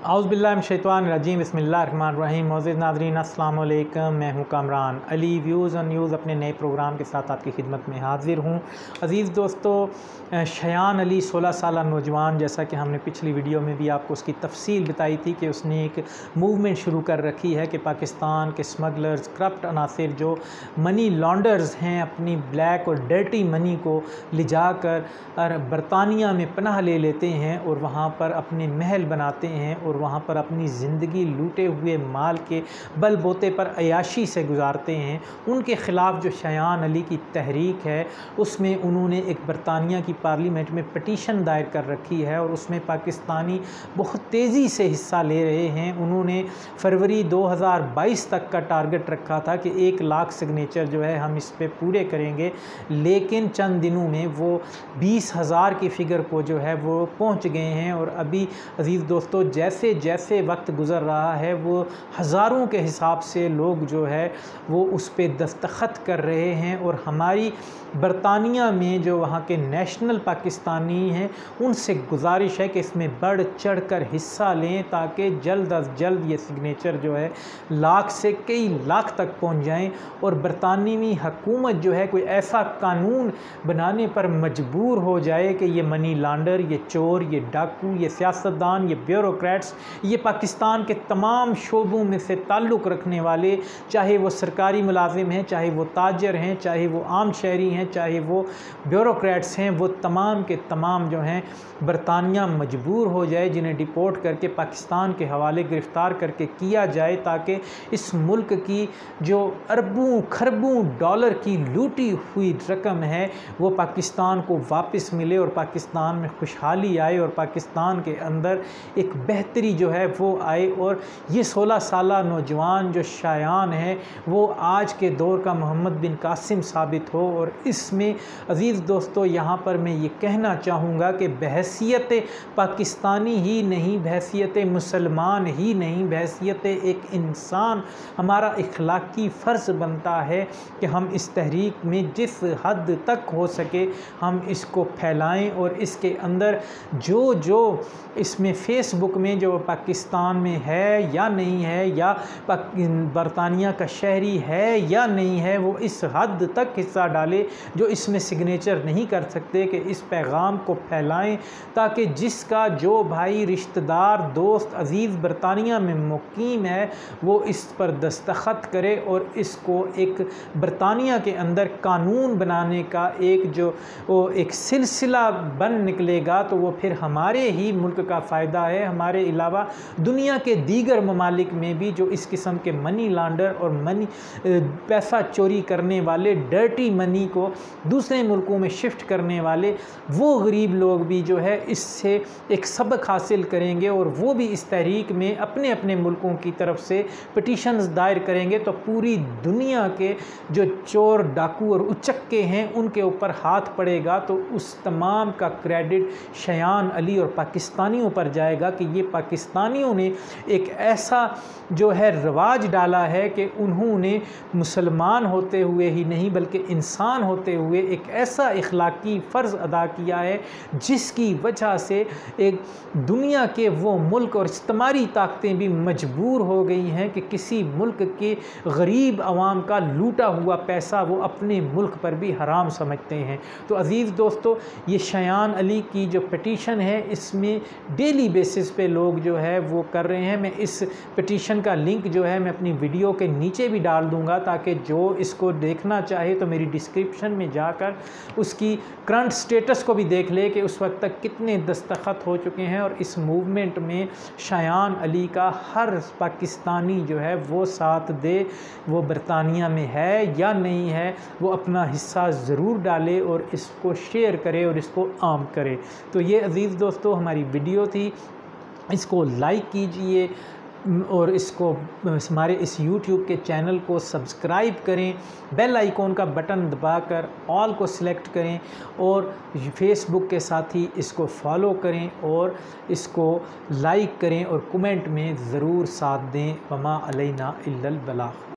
औज़ुबिल्लाहिमिनश्शैतानिर्रजीम बिस्मिल्लाहिर्रहमानिर्रहीम। मोअज़्ज़िज़ नाज़रीन अस्सलाम वालेकुम, मैं हूँ कामरान अली। व्यूज़ और न्यूज़ अपने नए प्रोग्राम के साथ आपकी खिदमत में हाज़िर हूँ। अज़ीज़ दोस्तों, शयान अली 16 साला नौजवान, जैसा कि हमने पिछली वीडियो में भी आपको उसकी तफसील बताई थी कि उसने एक मूवमेंट शुरू कर रखी है कि पाकिस्तान के स्मगलर्स, करप्ट अनासिर जो मनी लॉन्डर्स हैं, अपनी ब्लैक और डर्टी मनी को ले जाकर बरतानिया में पनाह ले लेते हैं और वहाँ पर अपने महल बनाते हैं और वहाँ पर अपनी ज़िंदगी लूटे हुए माल के बलबोते पर अयाशी से गुजारते हैं। उनके ख़िलाफ़ जो शयान अली की तहरीक है, उसमें उन्होंने एक बरतानिया की पार्लियामेंट में पटिशन दायर कर रखी है और उसमें पाकिस्तानी बहुत तेज़ी से हिस्सा ले रहे हैं। उन्होंने फरवरी 2022 तक का टारगेट रखा था कि 1 लाख सिग्नेचर जो है हम इस पे पूरे करेंगे, लेकिन चंद दिनों में वो 20,000 की फ़िगर को जो है वो पहुंच गए हैं। और अभी अज़ीज़ दोस्तों, जैसे जैसे वक्त गुज़र रहा है, वो हज़ारों के हिसाब से लोग जो है वो उस पे दस्तखत कर रहे हैं। और हमारी बरतानिया में जो वहाँ के नेशनल पाकिस्तानी हैं, उनसे गुजारिश है कि इसमें बढ़ चढ़ कर हिस्सा लें ताकि जल्द अज जल्द ये सिग्नेचर जो है लाख से कई लाख तक पहुँच जाएँ और बरतानवी हुकूमत जो है कोई ऐसा कानून बनाने पर मजबूर हो जाए कि ये मनी लॉन्डर, ये चोर, ये डाकू, ये सियासतदान, ये ब्यूरोक्रेट्स, ये पाकिस्तान के तमाम शोबों में से ताल्लुक़ रखने वाले, चाहे वो सरकारी मुलाजिम हैं, चाहे वो ताजर हैं, चाहे वो आम शहरी हैं, चाहे वो ब्यूरोक्रेट्स हैं, वो तमाम के तमाम जो हैं बरतानिया मजबूर हो जाए जिन्हें डिपोर्ट करके पाकिस्तान के हवाले गिरफ़्तार करके किया जाए, ताकि इस मुल्क की जो अरबों खरबों डॉलर की लूटी हुई रकम है वो पाकिस्तान को वापस मिले और पाकिस्तान में खुशहाली आए और पाकिस्तान के अंदर एक बेहतरी जो है वो आए। और ये 16 साला नौजवान जो शायान है वो आज के दौर का मोहम्मद बिन कासिम साबित हो। और इसमें अज़ीज़ दोस्तों, यहाँ पर मैं ये कहना चाहूँगा कि बहैसियत पाकिस्तानी ही नहीं, बहैसियत मुसलमान ही नहीं, बहैसियत एक इंसान हमारा इखलाकी फ़र्ज़ बनता है कि हम इस तहरीक में जिस हद तक हो सके हम इसको फैलाएं। और इसके अंदर जो इसमें फ़ेसबुक में जो पाकिस्तान में है या नहीं है, या बरतानिया का शहरी है या नहीं है, वो इस हद तक हिस्सा डाले जो इसमें सिग्नेचर नहीं कर सकते, कि इस पैगाम को फैलाएं ताकि जिसका जो भाई, रिश्तेदार, दोस्त, अज़ीज़ बरतानिया में मुकीम है वो इस पर दस्तखत करे और इसको एक बरतानिया के अंदर कानून बनाने का एक सिलसिला बन निकलेगा, तो वो फिर हमारे ही मुल्क का फ़ायदा है। हमारे अलावा दुनिया के दीगर ममालिक में भी जो इस किस्म के मनी लॉन्डर और पैसा चोरी करने वाले, डर्टी मनी को दूसरे मुल्कों में शिफ्ट करने वाले, वो गरीब लोग भी जो है इससे एक सबक हासिल करेंगे और वो भी इस तहरीक में अपने अपने मुल्कों की तरफ से पटिशन्स दायर करेंगे, तो पूरी दुनिया के जो चोर, डाकू और उचक्के हैं उनके ऊपर हाथ पड़ेगा। तो उस तमाम का क्रेडिट शयान अली और पाकिस्तानियों पर जाएगा कि ये पाकिस्तानियों ने एक ऐसा जो है रवाज डाला है कि उन्होंने मुसलमान होते हुए ही नहीं बल्कि इंसान होते हुए एक ऐसा इखलाकी फ़र्ज़ अदा किया है जिसकी वजह से एक दुनिया के वो मुल्क और इज्तिमाई ताकतें भी मजबूर हो गई हैं कि किसी मुल्क के गरीब आवाम का लूटा हुआ पैसा वो अपने मुल्क पर भी हराम समझते हैं। तो अज़ीज़ दोस्तों, ये शयान अली की जो पटिशन है इसमें डेली बेसिस पे लोग जो है वो कर रहे हैं। मैं इस पटिशन का लिंक जो है मैं अपनी वीडियो के नीचे भी डाल दूंगा ताकि जो इसको देखना चाहे तो मेरी डिस्क्रिप्शन में जाकर उसकी करंट स्टेटस को भी देख ले कि उस वक्त तक कितने दस्तखत हो चुके हैं। और इस मूवमेंट में शयान अली का हर पाकिस्तानी जो है वो साथ दे, वो बरतानिया में है या नहीं है, वो अपना हिस्सा ज़रूर डाले और इसको शेयर करे और इसको आम करे। तो ये अज़ीज़ दोस्तों हमारी वीडियो थी, इसको लाइक कीजिए और इसको हमारे इस YouTube के चैनल को सब्सक्राइब करें, बेल आइकॉन का बटन दबाकर ऑल को सिलेक्ट करें और फेसबुक के साथ ही इसको फॉलो करें और इसको लाइक करें और कमेंट में ज़रूर साथ दें। वमा अलैना इल्लल बलाग।